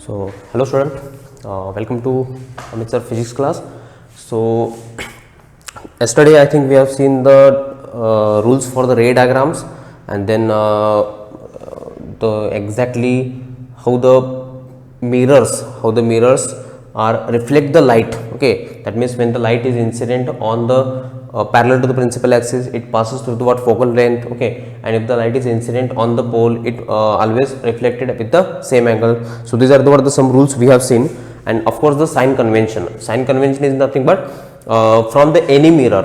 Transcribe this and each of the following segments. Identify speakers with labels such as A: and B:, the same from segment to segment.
A: So, hello student, welcome to Amit sir physics class. So, yesterday I think we have seen the rules for the ray diagrams, and then the exactly how the mirrors are reflect the light. Okay, that means when the light is incident on the parallel to the principal axis, it passes through the what focal length. Okay, and if the light is incident on the pole, it always reflected with the same angle. So these are the some rules we have seen, and of course the sign convention. Sign convention is nothing but from the any mirror,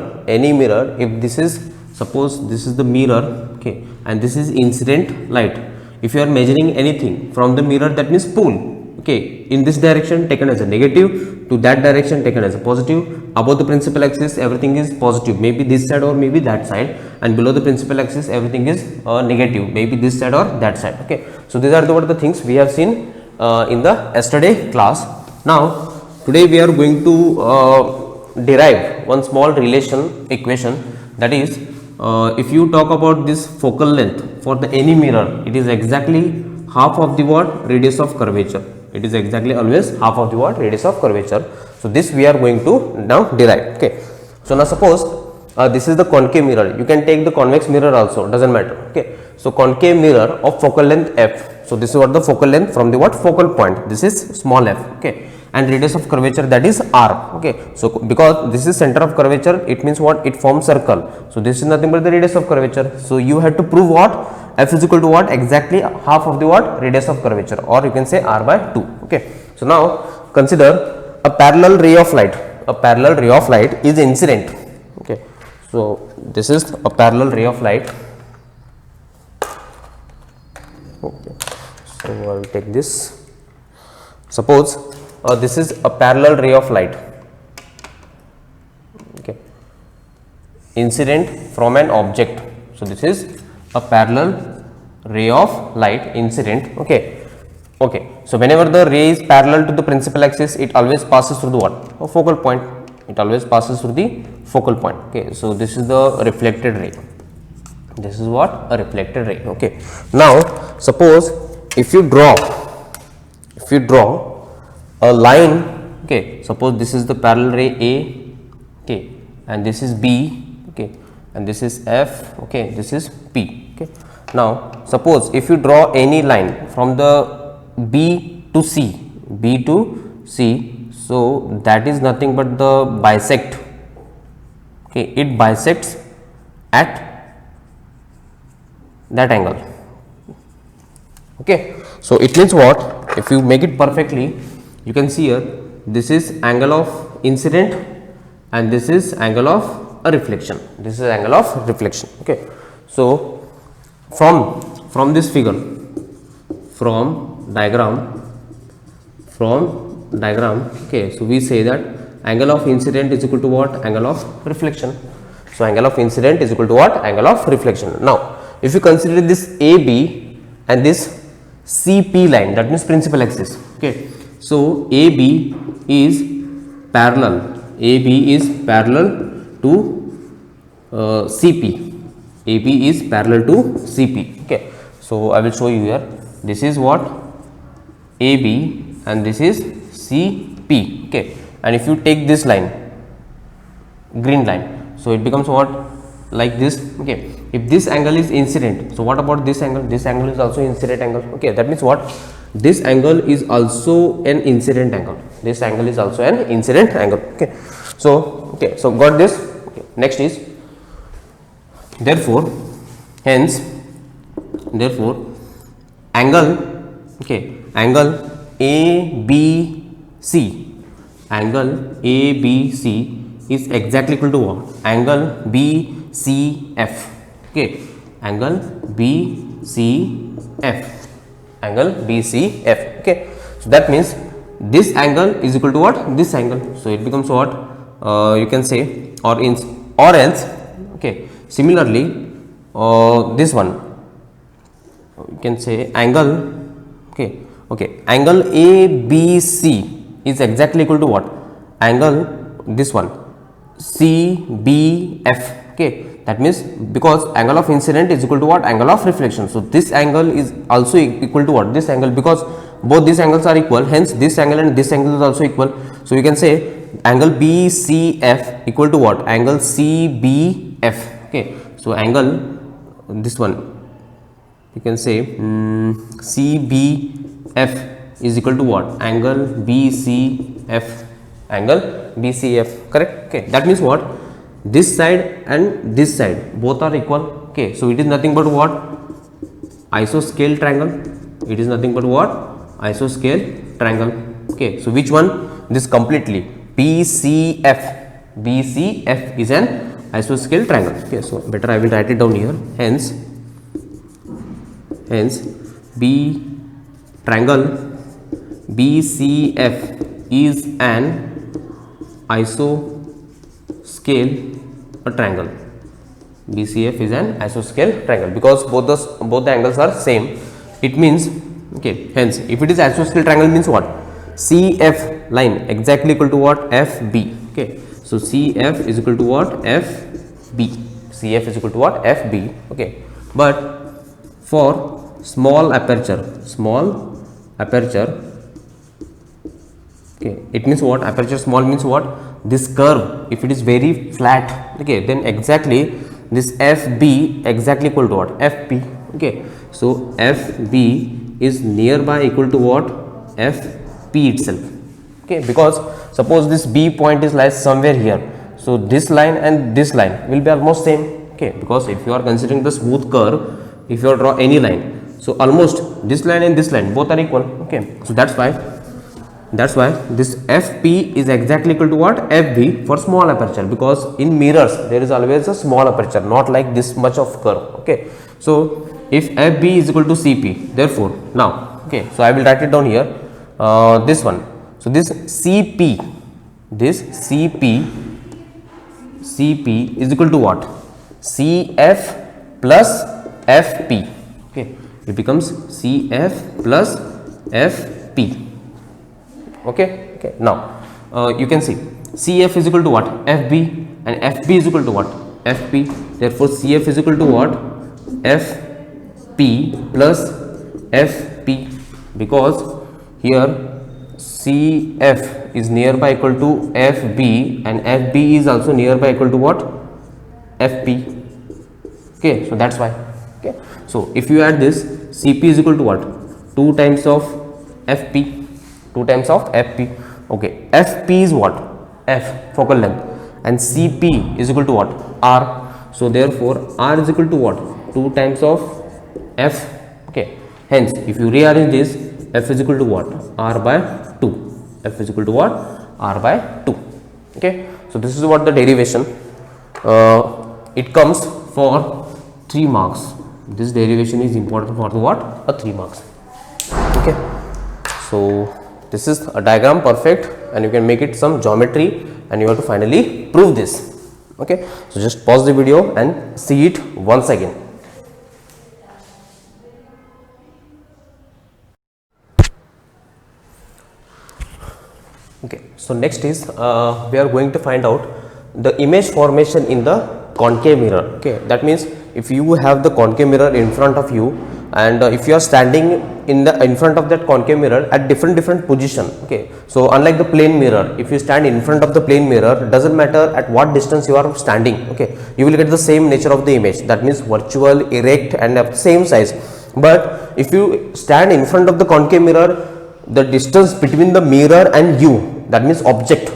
A: if this is, suppose this is the mirror, okay, and this is incident light. If you are measuring anything from the mirror, that means pole. Okay, in this direction taken as a negative, to that direction taken as a positive. Above the principal axis everything is positive, maybe this side or maybe that side, and below the principal axis everything is negative, maybe this side or that side. Okay, so these are the things we have seen in the yesterday class. Now today we are going to derive one small relation equation, that is if you talk about this focal length for the any mirror, it is exactly half of the what radius of curvature. It is exactly always half of the what radius of curvature. So this we are going to now derive. Okay, so now suppose this is the concave mirror. You can take the convex mirror also, doesn't matter. Okay, so concave mirror of focal length f. So this is what the focal length from the what focal point. This is small f. Okay, and radius of curvature, that is r. Okay, so because this is center of curvature, it means what, it forms circle. So this is nothing but the radius of curvature. So you have to prove what, f is equal to what, exactly half of the what radius of curvature, or you can say r by 2. Okay, so now consider a parallel ray of light. A parallel ray of light is incident. Okay, so this is a parallel ray of light. Okay, so I will take this. Suppose this is a parallel ray of light. Okay, incident from an object. So this is a parallel ray of light incident. Okay, okay. So whenever the ray is parallel to the principal axis, it always passes through the what, a focal point. It always passes through the focal point. Okay, so this is the reflected ray. This is what, a reflected ray. Okay, now suppose if you draw a line. Okay, suppose this is the parallel ray A. Okay, and this is B. Okay, and this is F. Okay, this is P. Okay, now suppose if you draw any line from the B to C, so that is nothing but the bisect. Okay, it bisects at that angle. Okay, so it means what, if you make it perfectly, you can see here, this is angle of incident and this is angle of a reflection. This is angle of reflection. Okay, so from this figure, from diagram, okay, so we say that angle of incident is equal to what, angle of reflection. So angle of incident is equal to what, angle of reflection. Now if you consider this AB and this CP line, that means principal axis. Okay, so AB is parallel to CP. AB is parallel to CP. Okay, so I will show you here. This is what, AB, and this is CP. Okay, and if you take this line, green line, so it becomes what, like this. Okay, if this angle is incident, so what about this angle? This angle is also incident angle. Okay, that means what, this angle is also an incident angle. This angle is also an incident angle. Okay, so got this. Okay, next is, therefore angle, okay, angle ABC, is exactly equal to what, angle BCF. Okay, angle BCF. Okay, so that means this angle is equal to what, this angle. So it becomes what, you can say, or else. Okay, similarly this one, you can say angle, okay, angle ABC is exactly equal to what, angle, this one, CBF. Okay, that means because angle of incident is equal to what? Angle of reflection. So this angle is also equal to what? This angle, because both these angles are equal, hence this angle and this angle is also equal. So you can say angle BCF equal to what? Angle CBF. Okay, so angle, this one you can say CBF is equal to what? Angle BCF, angle BCF, correct? Okay, that means what? This side and this side both are equal. Okay, so it is nothing but what? Isoscale triangle. It is nothing but what? Isoscale triangle. Okay, so which one? This completely BCF. BCF is an isoscale triangle. Okay, so better I will write it down here. Hence B triangle BCF is an isoscale triangle. BCF is an isoscale triangle because both the angles are same. It means, okay, hence if it is isoscale triangle means what? CF line exactly equal to what? FB. Okay, so CF is equal to what? FB. CF is equal to what? FB. Okay, but for small aperture, okay, it means what? Aperture small means what? This curve, if it is very flat, okay, then exactly this FB exactly equal to what? FP. Okay, so FB is nearby equal to what? FP itself. Okay, because suppose this B point is lies somewhere here, so this line and this line will be almost same. Okay, because if you are considering the smooth curve, if you draw any line, so almost this line and this line both are equal. Okay, so that's why this FP is exactly equal to what? FB for small aperture, because in mirrors there is always a small aperture, not like this much of curve. Okay, so if FB is equal to CP, therefore now, okay, so I will write it down here, this one. So this CP is equal to what? CF plus FP. Okay, it becomes CF plus FP. Okay, now you can see CF is equal to what? FB, and FB is equal to what? FP. Therefore CF is equal to what? FP plus FP, because here CF is nearby equal to FB and FB is also nearby equal to what? FP. Okay, so that's why. Okay, so if you add this, CP is equal to what? 2 times of FP. 2 times of FP. Okay, FP is what? F, focal length, and CP is equal to what? R. So therefore R is equal to what? 2 times of F. Okay, hence if you rearrange this, F is equal to what? R by 2. F is equal to what? R by 2. Okay, so this is what the derivation. It comes for 3 marks. This derivation is important for the what? 3 marks. Okay, so this is a diagram perfect, and you can make it some geometry, and you have to finally prove this. Okay, so just pause the video and see it once again. Okay, so next is we are going to find out the image formation in the concave mirror. Okay, that means if you have the concave mirror in front of you, and if you are standing in front of that concave mirror at different position. Okay, so unlike the plane mirror, if you stand in front of the plane mirror, doesn't matter at what distance you are standing. Okay, you will get the same nature of the image, that means virtual, erect, and of same size. But if you stand in front of the concave mirror, the distance between the mirror and you, that means object.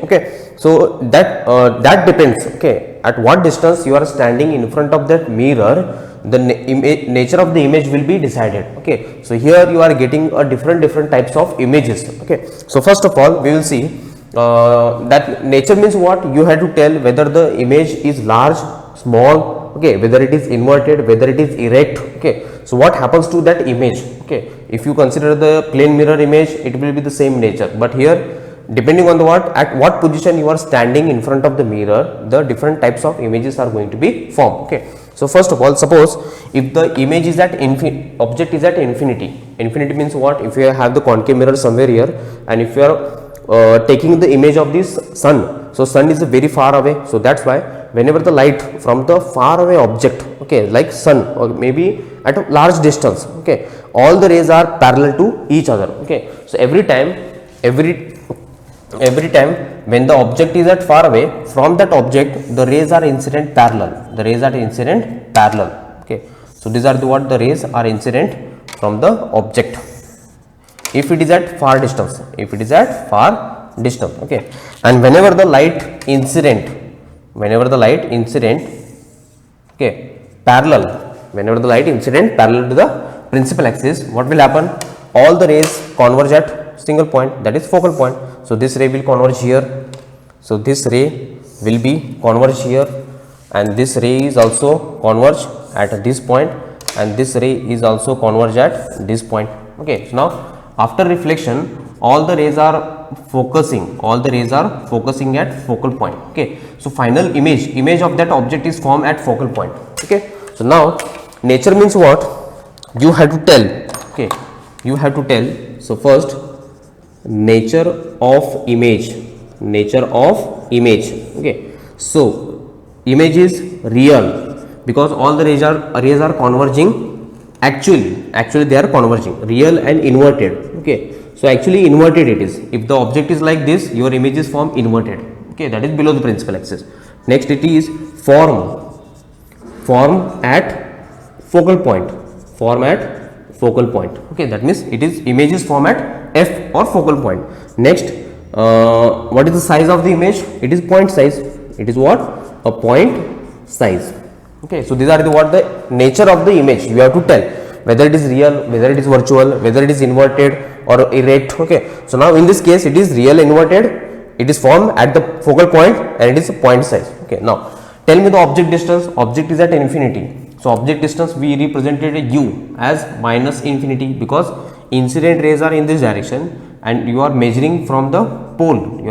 A: Okay, so that depends. Okay, at what distance you are standing in front of that mirror, the nature of the image will be decided. Okay, so here you are getting a different types of images. Okay, so first of all we will see that nature means what? You have to tell whether the image is large, small, okay, whether it is inverted, whether it is erect. Okay, so what happens to that image? Okay, if you consider the plane mirror image, it will be the same nature, but here depending on the at what position you are standing in front of the mirror, the different types of images are going to be formed. Okay, so first of all, suppose if the image is at object is at infinity means what? If you have the concave mirror somewhere here, and if you are taking the image of this sun, so sun is very far away, so that's why whenever the light from the far away object, okay, like sun or maybe at a large distance, okay, all the rays are parallel to each other, okay. So every time when the object is at far away, from that object the rays are incident parallel, okay. So these are the what the rays are incident from the object if it is at far distance, okay. And whenever the light incident, okay, parallel to the principal axis, what will happen? All the rays converge at single point, that is focal point. So this ray will converge here, so this ray will be converge here, and this ray is also converge at this point, and this ray is also converge at this point, okay. So now after reflection, all the rays are focusing at focal point, okay. So final image of that object is formed at focal point, okay. So now nature means what? You have to tell, okay, so first, nature of image, okay. So image is real because all the rays are converging, actually they are converging, real and inverted, okay. So actually inverted it is. If the object is like this, your image is formed inverted, okay, that is below the principal axis. Next it is form at focal point, okay, that means it is image is formed at f or focal point. Next, what is the size of the image? It is point size. It is what? A point size, okay. So these are the what the nature of the image. You have to tell whether it is real, whether it is virtual, whether it is inverted or erect, okay. So now in this case it is real inverted, it is formed at the focal point and it is a point size, okay. Now tell me the object distance. Object is at infinity, so object distance we represented u as minus infinity because incident rays are in this direction and you are measuring from the pole,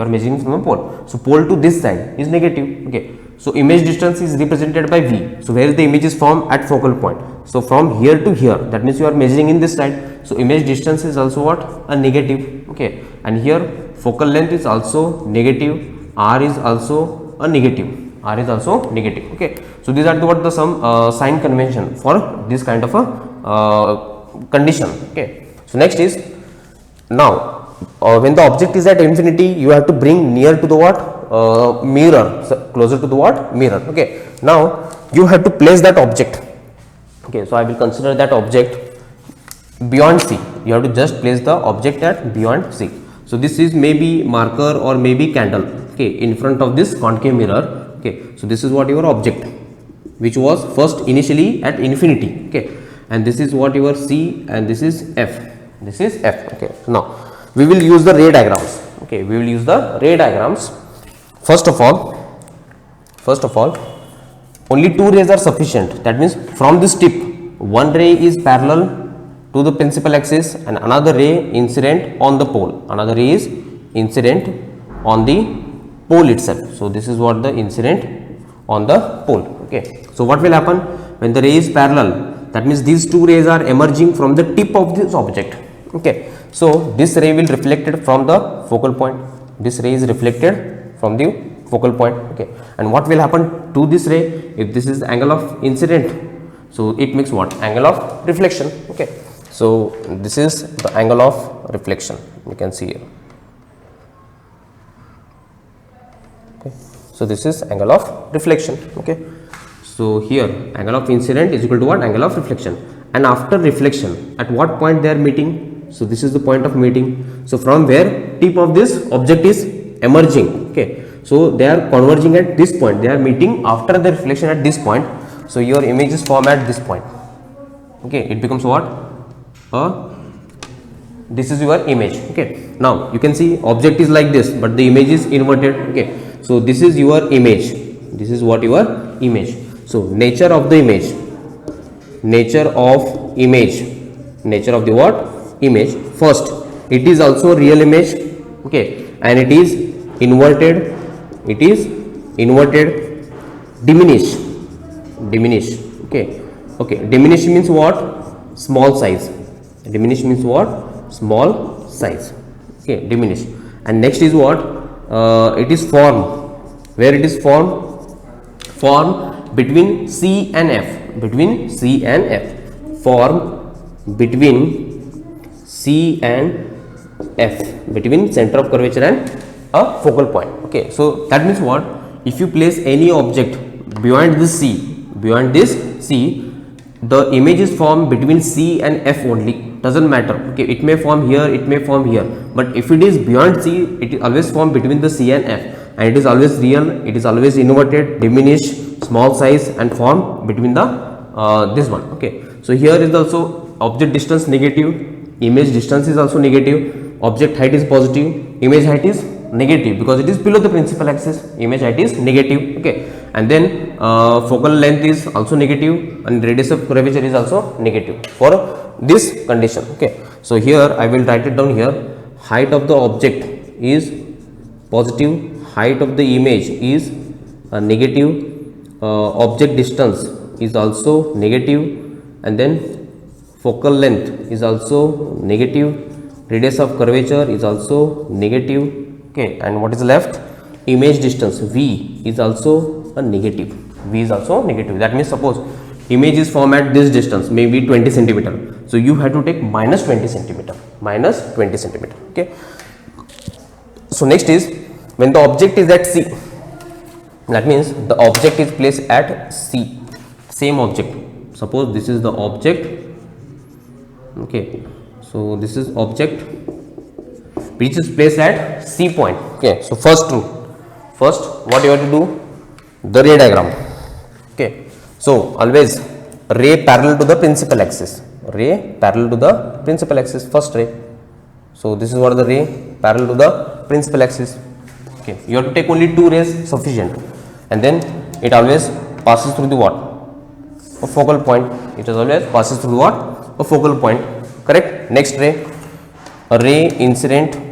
A: so pole to this side is negative, okay. So image distance is represented by v, so where the image is formed at focal point, so from here to here, that means you are measuring in this side, so image distance is also what? A negative, okay. And here focal length is also negative, r is also a negative, okay. So these are the what the some sign convention for this kind of a condition, okay. So next is, now when the object is at infinity, you have to bring near to the what? Mirror, so closer to the what? Mirror, okay. Now you have to place that object, okay. So I will consider that object beyond C. You have to just place the object at beyond C. So this is maybe marker or maybe candle, okay, in front of this concave mirror, okay. So this is what your object, which was first initially at infinity, okay. And this is what your C and this is F, okay. Now we will use the ray diagrams, okay. First of all, only two rays are sufficient. That means from this tip, one ray is parallel to the principal axis and another ray incident on the pole. Itself. So this is what the incident on the pole, okay. So what will happen when the ray is parallel? That means these two rays are emerging from the tip of this object, okay. So this ray will reflected from the focal point. This ray is reflected from the focal point, okay. And what will happen to this ray? If this is the angle of incident, so it makes what? Angle of reflection, okay. So this is the angle of reflection, you can see here, okay. So this is angle of reflection, okay. So here angle of incident is equal to what? Angle of reflection. And after reflection, at what point they are meeting? So this is the point of meeting. So from where tip of this object is emerging, okay. So they are converging at this point, they are meeting after the reflection at this point. So your image is formed at this point, okay. It becomes what? This is your image, okay. Now you can see object is like this, but the image is inverted, okay. So this is your image, this is what your image. So nature of the image, nature of the what? Image. First, it is also real image, okay, and it is inverted, diminish, okay. Diminish means what? Small size. Okay, diminish. And next is what? It is form. Where it is formed? form between C and F, form between C and F, between center of curvature and a focal point. Okay, so that means what? If you place any object beyond this C, the image is formed between C and F only, doesn't matter. Okay, it may form here, it may form here, but if it is beyond C, it is always formed between the C and F, and it is always real, it is always inverted, diminished, small size, and formed between the this one. Okay, so here is also object distance negative, image distance is also negative, object height is positive, image height is negative because it is below the principal axis, image height is negative. Okay, and then focal length is also negative and radius of curvature is also negative for this condition. Okay, so here I will write it down here. Height of the object is positive, height of the image is negative, object distance is also negative, and then focal length is also negative, radius of curvature is also negative. Okay, and what is left? Image distance V is also a negative. V is also negative. That means suppose image is formed at this distance, maybe 20 centimeter. So you have to take minus 20 centimeter. Okay. So next is when the object is at C. That means the object is placed at C. Same object. Suppose this is the object. Okay. So this is object which is placed at C point. Okay, so first what you have to do, the ray diagram. Okay, so always ray parallel to the principal axis, first ray. So this is what the ray parallel to the principal axis. Okay, you have to take only two rays sufficient, and then it always passes through the what? A focal point. It always passes through what? A focal point. Correct. Next ray, a ray incident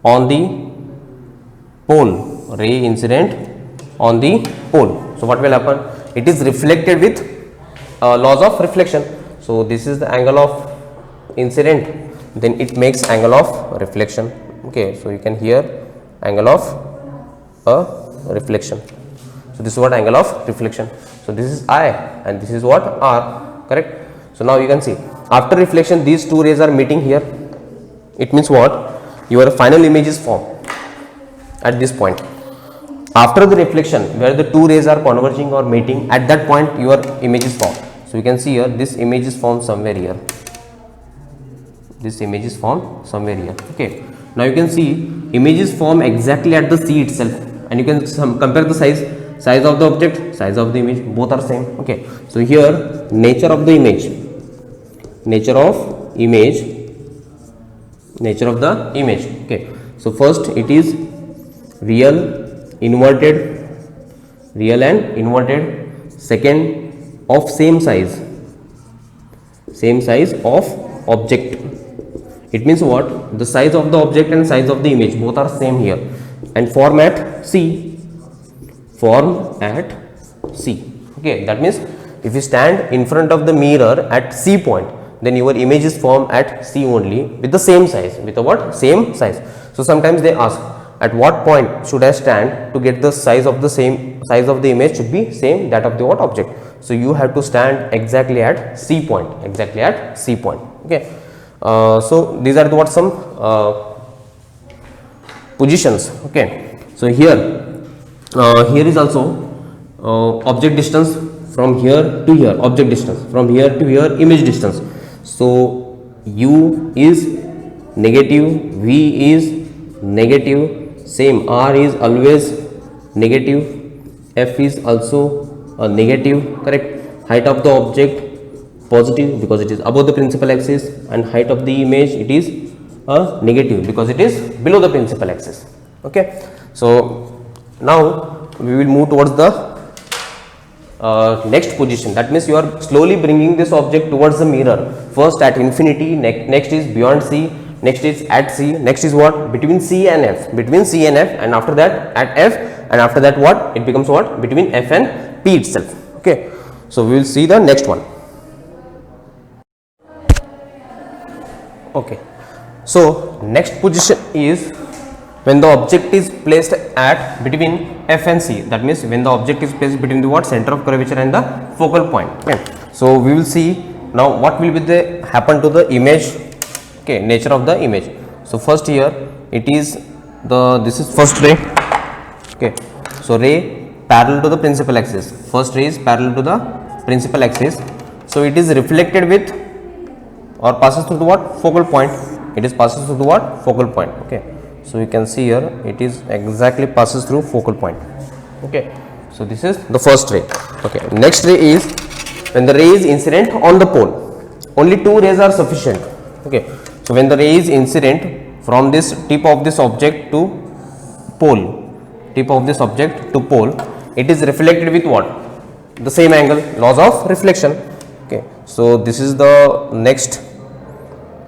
A: on the pole, So what will happen? It is reflected with laws of reflection. So this is the angle of incident, then it makes angle of reflection. Okay, so you can hear angle of reflection. So this is what angle of reflection. So this is I and this is what R. Correct. So now you can see after reflection these two rays are meeting here. It means what? Your final image is formed at this point. After the reflection, where the two rays are converging or meeting, at that point your image is formed. So you can see here this image is formed somewhere here. Okay. Now you can see image is formed exactly at the C itself, and you can compare the size of the object, size of the image, both are same. Okay. So here nature of the image. Okay, so first it is real and inverted, second of same size of object. It means what? The size of the object and size of the image both are same here, and form at C. Okay, that means if you stand in front of the mirror at C point, then your image is formed at C only with the same size, same size. So sometimes they ask, at what point should I stand to get the size of the image should be same that of the what object. So you have to stand exactly at C point, Okay. So these are the some positions. Okay. So here is also object distance from here to here, image distance. So U is negative, V is negative, same R is always negative, F is also negative. Correct. Height of the object positive because it is above the principal axis, and height of the image it is negative because it is below the principal axis. Okay. So now we will move towards the next position. That means you are slowly bringing this object towards the mirror. First at infinity, next is beyond C, next is at C, next is what? Between C and F, and after that at F, and after that what? It becomes what? Between F and P itself. Okay. So we will see the next one. Okay. So next position is when the object is placed at between F and C, that means when the object is placed between the what center of curvature and the focal point. Okay, so we will see now what will be the happen to the image. Okay, nature of the image. So first here it is this is first ray. Okay, so ray parallel to the principal axis. First ray is parallel to the principal axis. So it is reflected with or passes through the what focal point. It is passes through the what focal point. Okay, so you can see here it is exactly passes through focal point. Okay, so this is the first ray. Okay, next ray is when the ray is incident on the pole. Only two rays are sufficient. Okay, so when the ray is incident from this tip of this object to pole, it is reflected with what? The same angle, laws of reflection. Okay, so this is the next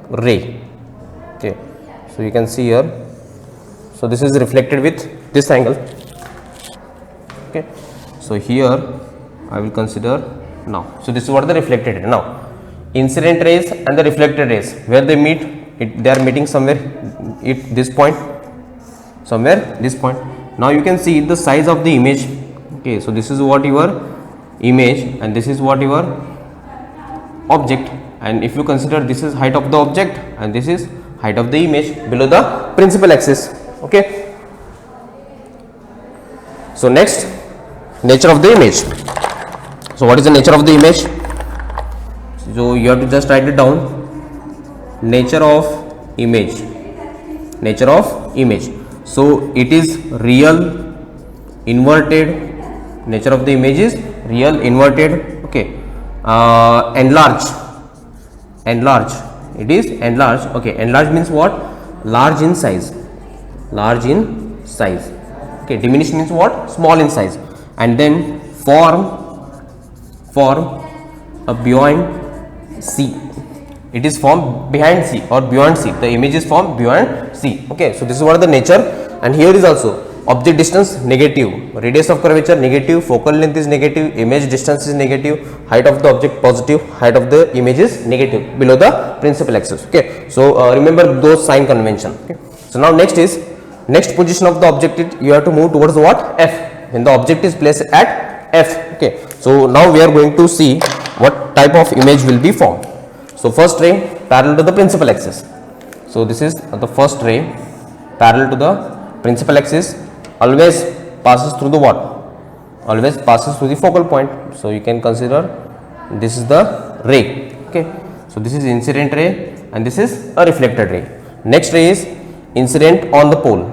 A: ray. Okay, so you can see here, so this is reflected with this angle. Okay, so here I will consider now. So this is what the reflected ray. Now incident rays and the reflected rays, where they meet, they are meeting somewhere at this point, this point. Now you can see the size of the image. Okay, so this is what your image and this is what your object, and if you consider this is height of the object and this is height of the image below the principal axis. Okay, so next, nature of the image. So what is the nature of the image? So you have to just write it down. Nature of image. So it is real inverted. Nature of the image is real inverted. Okay, enlarge. It is enlarged. Okay, enlarged means what? Large in size. Okay, diminished means what? Small in size. And then form a beyond C. It is formed behind C or beyond C. The image is formed beyond C. Okay, so this is what the nature. And here is also object distance negative, radius of curvature negative, focal length is negative, image distance is negative, height of the object positive, height of the image is negative below the principal axis. Okay, so remember those sign convention. Okay, so now next position of the object, you have to move towards what? F. When the object is placed at F. Okay, so now we are going to see what type of image will be formed. So first ray parallel to the principal axis. So this is the first ray parallel to the principal axis, always passes through the what? Always passes through the focal point. So you can consider this is the ray. Okay, so this is incident ray and this is a reflected ray. Next ray is incident on the pole.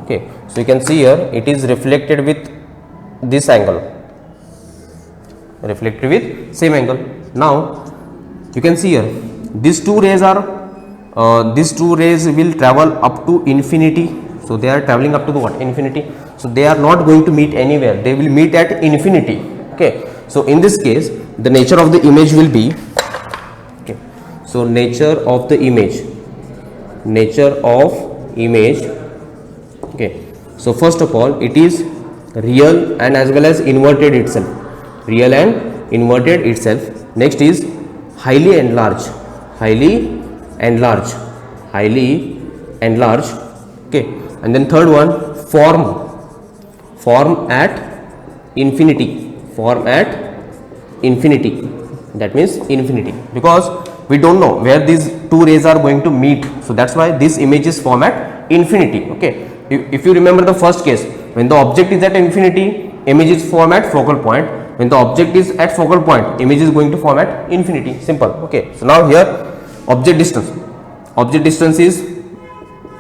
A: Okay, so you can see here it is reflected with this angle, same angle. Now you can see here these two rays will travel up to infinity. So they are traveling up to the what? Infinity. So they are not going to meet anywhere, they will meet at infinity. Okay, so in this case the nature of the image will be, okay, so nature of image. Okay, so first of all it is real and as well as inverted itself. Next is highly enlarged. Okay, and then third one, form at infinity. That means infinity, because we don't know where these two rays are going to meet. So that's why this image is formed at infinity. Okay, if you remember the first case, when the object is at infinity, image is formed at focal point. When the object is at focal point, image is going to form at infinity. Simple. Okay, so now here object distance is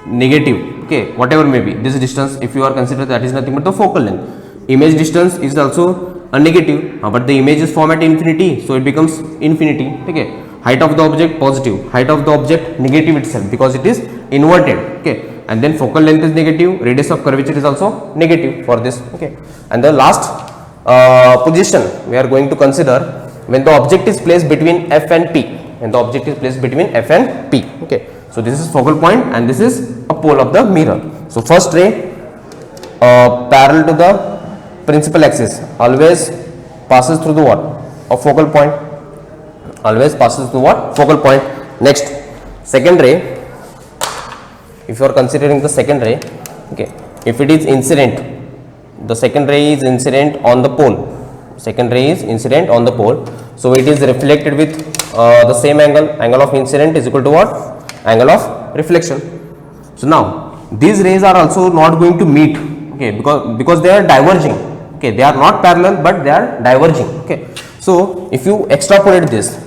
A: negative. Okay, whatever may be this distance, if you are considered, that is nothing but the focal length. Image distance is also a negative, but the image is formed at infinity, so it becomes infinity. Okay, height of the object positive, height of the object negative itself, because it is inverted. Okay, and then focal length is negative, radius of curvature is also negative for this. Okay, and the last position we are going to consider when the object is placed between F and P. Okay, so this is focal point and this is a pole of the mirror. So first ray parallel to the principal axis always passes through the what? A focal point. Next, second ray if you are considering the second ray, okay, if it is incident, the second ray is incident on the pole, second ray is incident on the pole, so it is reflected with the same angle of incident is equal to what? Angle of reflection. So now these rays are also not going to meet, okay, because they are diverging, okay, they are not parallel but they are diverging, okay. So if you extrapolate this,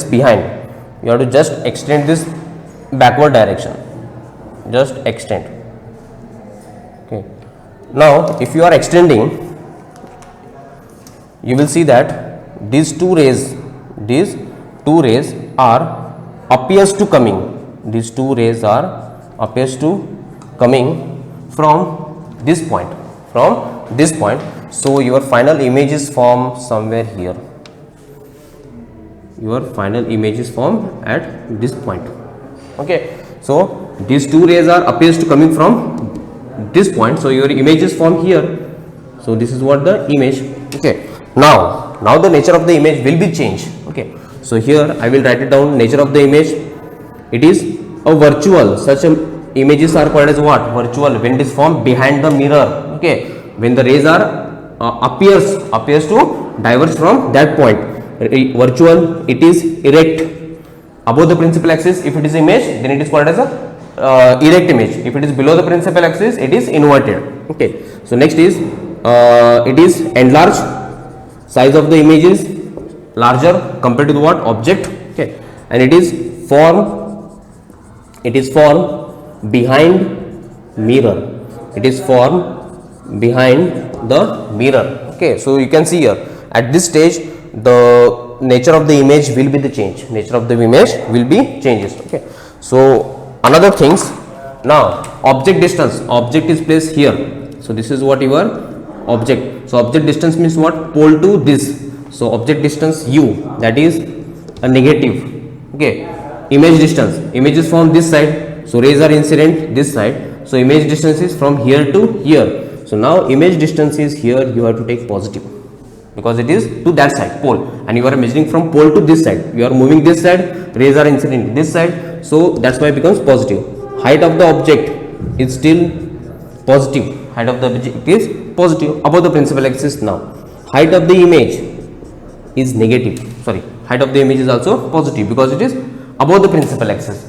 A: behind, you have to just extend this backward direction, just extend, okay. Now if you are extending, you will see that these two rays are appears to coming from this point, so your final image is formed somewhere here, at this point, okay. So these two rays are appears to coming from this point, so your image is formed here, so this is what the image, okay. Now the nature of the image will be changed, okay. So here I will write it down, nature of the image, it is a virtual, such images are called as what? Virtual, when it is formed behind the mirror, okay, when the rays are appears to diverge from that point. Virtual, it is erect above the principal axis. If it is image, then it is called as a erect image. If it is below the principal axis, it is inverted, okay. So next is it is enlarged, size of the image is larger compared to the what? Object, okay, and it is formed behind mirror, the mirror, okay. So you can see here at this stage the nature of the image will be the change, changes, okay. So another things, now object distance, object is placed here, so this is what your object. So object distance means what? Pole to this, so object distance u, that is a negative, okay. Image distance, image is from this side, so rays are incident this side, so image distance is from here to here. So now image distance is here, you have to take positive because it is to that side, pole, and you are measuring from pole to this side, you are moving this side, rays are incident this side, so that's why it becomes positive. Height of the object is still positive, height of the object is positive above the principal axis. Now height of the image is negative, sorry, height of the image is also positive because it is above the principal axis,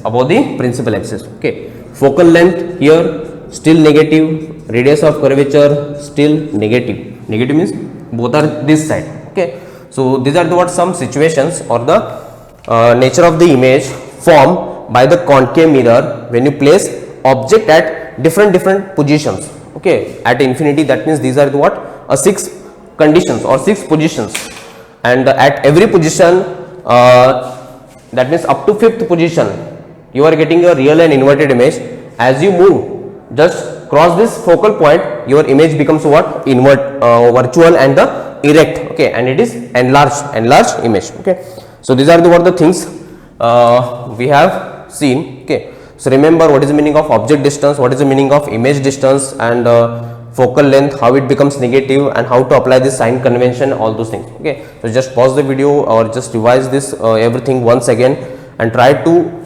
A: okay. Focal length here still negative, radius of curvature still negative, means both are this side, okay. So these are the what some situations or the nature of the image formed by the concave mirror when you place object at different positions, okay, at infinity. That means these are the what? 6 conditions or 6 positions, and at every position, that means up to 5th position, you are getting a real and inverted image. As you move, just cross this focal point, your image becomes what? Virtual and the erect, okay, and it is enlarged image, okay. So these are the what the things we have seen, okay. So remember what is the meaning of object distance, what is the meaning of image distance, and focal length, how it becomes negative, and how to apply this sign convention, all those things, okay. So just pause the video or just revise this everything once again and try to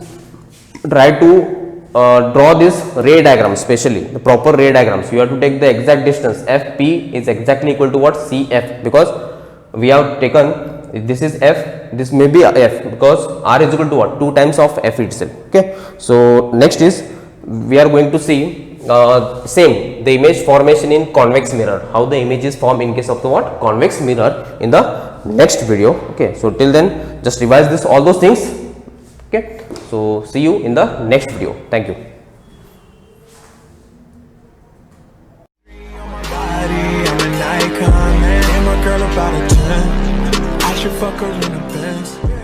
A: draw this ray diagram, especially the proper ray diagrams. You have to take the exact distance. FP is exactly equal to what? CF, because we have taken this is F, this may be F, because R is equal to what? 2 times of F itself, okay. So next is we are going to see same the image formation in convex mirror, how the image is formed in case of the what? Convex mirror, in the next video, okay. So till then just revise this all those things, okay. So see you in the next video. Thank you.
B: Fuck her in the Benz.